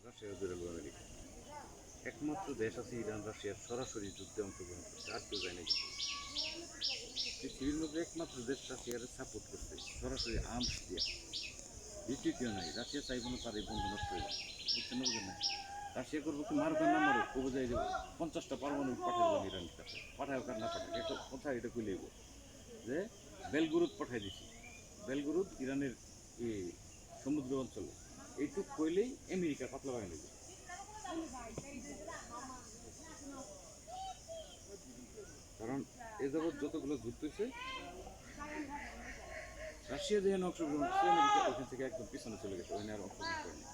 Russia জুড়ে America একমাত্র দেশ আছে ইরান রাশিয়ার সরাসরি যুদ্ধে অংশগ্রহণ করছে, আর কেউ যায় না। পৃথিবীর মধ্যে একমাত্র দেশ রাশিয়ার সাপোর্ট করছে সরাসরি আর্মস দিয়ে। দ্বিতীয় কেউ নাই। রাশিয়া চাইব না তার এই বন্ধু নষ্ট হয়ে যায়, বুঝছেন না? বুঝেন না? রাশিয়া করবো কি মারবেন না মারো কবে যাই দেবো 50টা পারমাণবিক পাঠিয়ে দেবেন ইরানের কাছে, পাঠায় কার না পাঠায় একটা কথা এটা কইলেইব যে বেলগুরুদ পাঠাই দিছি। বেলগুরুদ ইরানের এই সমুদ্র অঞ্চলে এইটুক কইলেই আমেরিকা পাতলা বাগান দেবে। কারণ এ যাবৎ যতগুলো যুদ্ধ হয়েছে রাশিয়া যেখানে অংশগ্রহণ করছে আমেরিকা ওখান থেকে একদম পিছনে চলে গেছে, ওখানে আর অংশগ্রহণ করেনি।